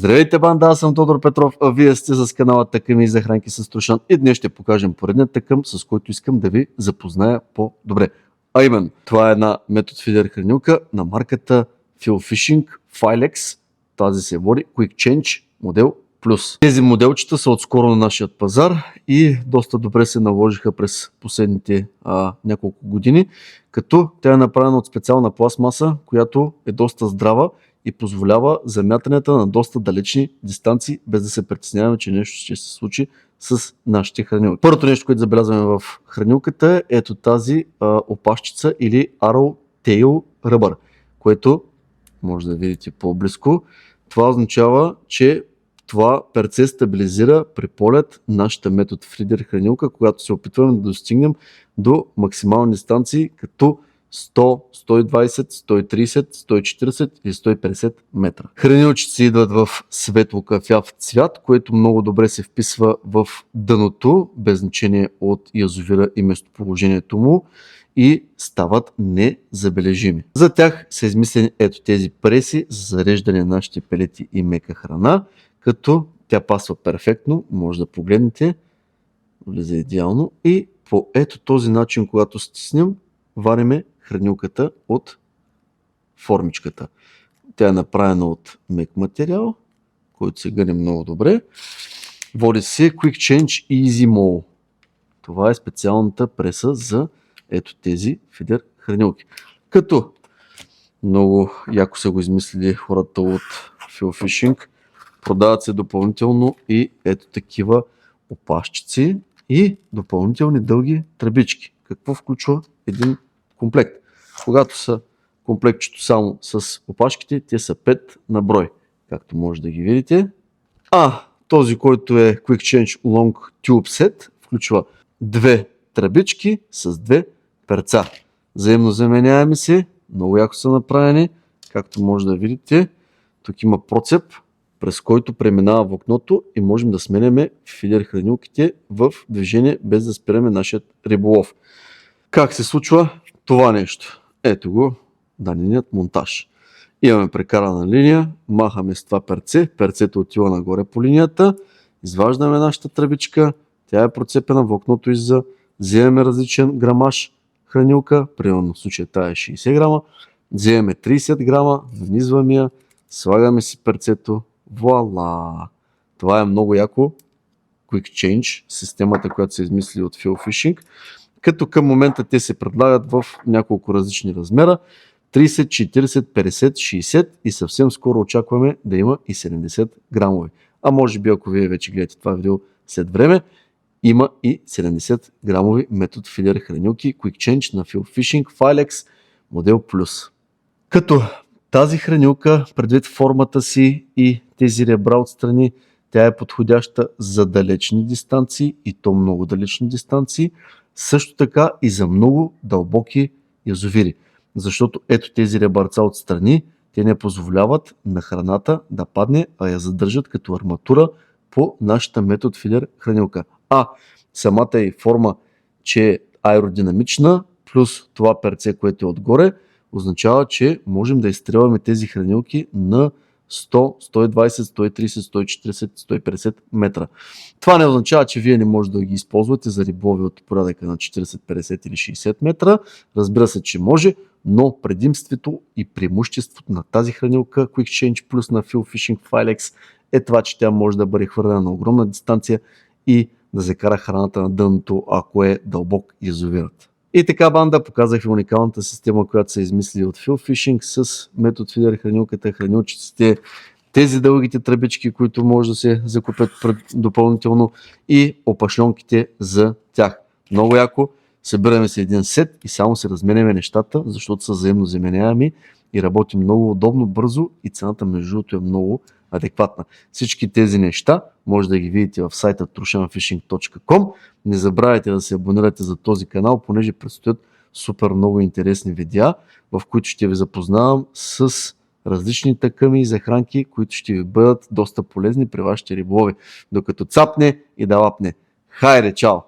Здравейте, банда, аз съм Тодор Петров, а вие сте с канала Тъкъми за хранки с Трушан и днес ще покажем поредният тъкъм, с който искам да ви запозная по-добре. А именно, това е една метод фидер хранилка на марката Fillfishing Filex. Тази се води Quick Change модел Plus. Тези моделчета са отскоро на нашия пазар и доста добре се наложиха през последните няколко години, като тя е направена от специална пластмаса, която е доста здрава и позволява замятанията на доста далечни дистанции, без да се притесняваме, че нещо ще се случи с нашите хранилки. Първото нещо, което забелязваме в хранилката е ето тази опашчица или Arrow Tail Rubber, което може да видите по-близко. Това означава, че това перце стабилизира при полет нашата метод фидер хранилка, когато се опитваме да достигнем до максимални дистанции, като 100, 120, 130, 140 или 150 метра. Хранилчици идват в светло кафяв цвят, което много добре се вписва в дъното, без значение от язовира и местоположението му, и стават незабележими. За тях са измислени ето тези преси за зареждане на нашите пелети и мека храна, като тя пасва перфектно, може да погледнете, влиза идеално и по ето този начин, когато стиснем, вариме хранилката от формичката. Тя е направена от мек материал, който се гъне много добре. Води се Quick Change Easy Mold. Това е специалната преса за ето тези фидер хранилки. Като много яко са го измислили хората от Fillfishing. Продават се допълнително и ето такива опашчици и допълнителни дълги тръбички. Какво включва един комплект? Когато са комплектчето само с опашките, те са 5 на брой, както може да ги видите. Този, който е Quick Change Long Tube Set, включва 2 тръбички с 2 перца. Взаимно заменяеми се, много яко са направени, както може да видите. Тук има процеп, през който преминава влакното и можем да сменяме фидер хранилките в движение, без да спираме нашия риболов. Как се случва това нещо? Ето го даденият монтаж. Имаме прекарана линия, махаме с това перце, перцето отива нагоре по линията, изваждаме нашата тръбичка, тя е процепена, влакното изза, вземаме различен грамаж хранилка, примерно в случая тая е 60 грама, вземаме 30 грама, нанизваме я, слагаме си перцето, вуала! Това е много яко Quick Change, системата, която се измисли от Fillfishing, като към момента те се предлагат в няколко различни размера, 30, 40, 50, 60 и съвсем скоро очакваме да има и 70 грамови. А може би, ако вие вече гледате това видео след време, има и 70 грамови метод фидер хранилки Quick Change на Fillfishing Filex модел Plus. Като тази хранилка, предвид формата си и тези ребра отстрани, тя е подходяща за далечни дистанции и то много далечни дистанции, също така и за много дълбоки язовири. Защото ето тези ребърца отстрани, те не позволяват на храната да падне, а я задържат като арматура по нашата метод фидер хранилка. Самата и форма, че е аеродинамична, плюс това перце, което е отгоре, означава, че можем да изстрелваме тези хранилки на 100, 120, 130, 140, 150 метра. Това не означава, че вие не можете да ги използвате за риболови от порядъка на 40, 50 или 60 метра. Разбира се, че може, но предимството и преимуществото на тази хранилка Quick Change Plus на Fillfishing Filex е това, че тя може да бъде хвърлена на огромна дистанция и да закара храната на дъното, ако е дълбок язовирът. И така, банда, показах ви уникалната система, която са измислили от Fillfishing с метод фидер хранилката, хранилчиците, тези дългите тръбички, които може да се закупят допълнително и опашленките за тях. Много яко. Събираме се един сет и само се разменяме нещата, защото са взаимно заменяеми и работим много удобно, бързо и цената между другото е много адекватна. Всички тези неща може да ги видите в сайта trushanfishing.com. Не забравяйте да се абонирате за този канал, понеже предстоят супер много интересни видеа, в които ще ви запознавам с различни тъкъми и захранки, които ще ви бъдат доста полезни при вашите риболови, докато цапне и да лапне. Хайде, чао!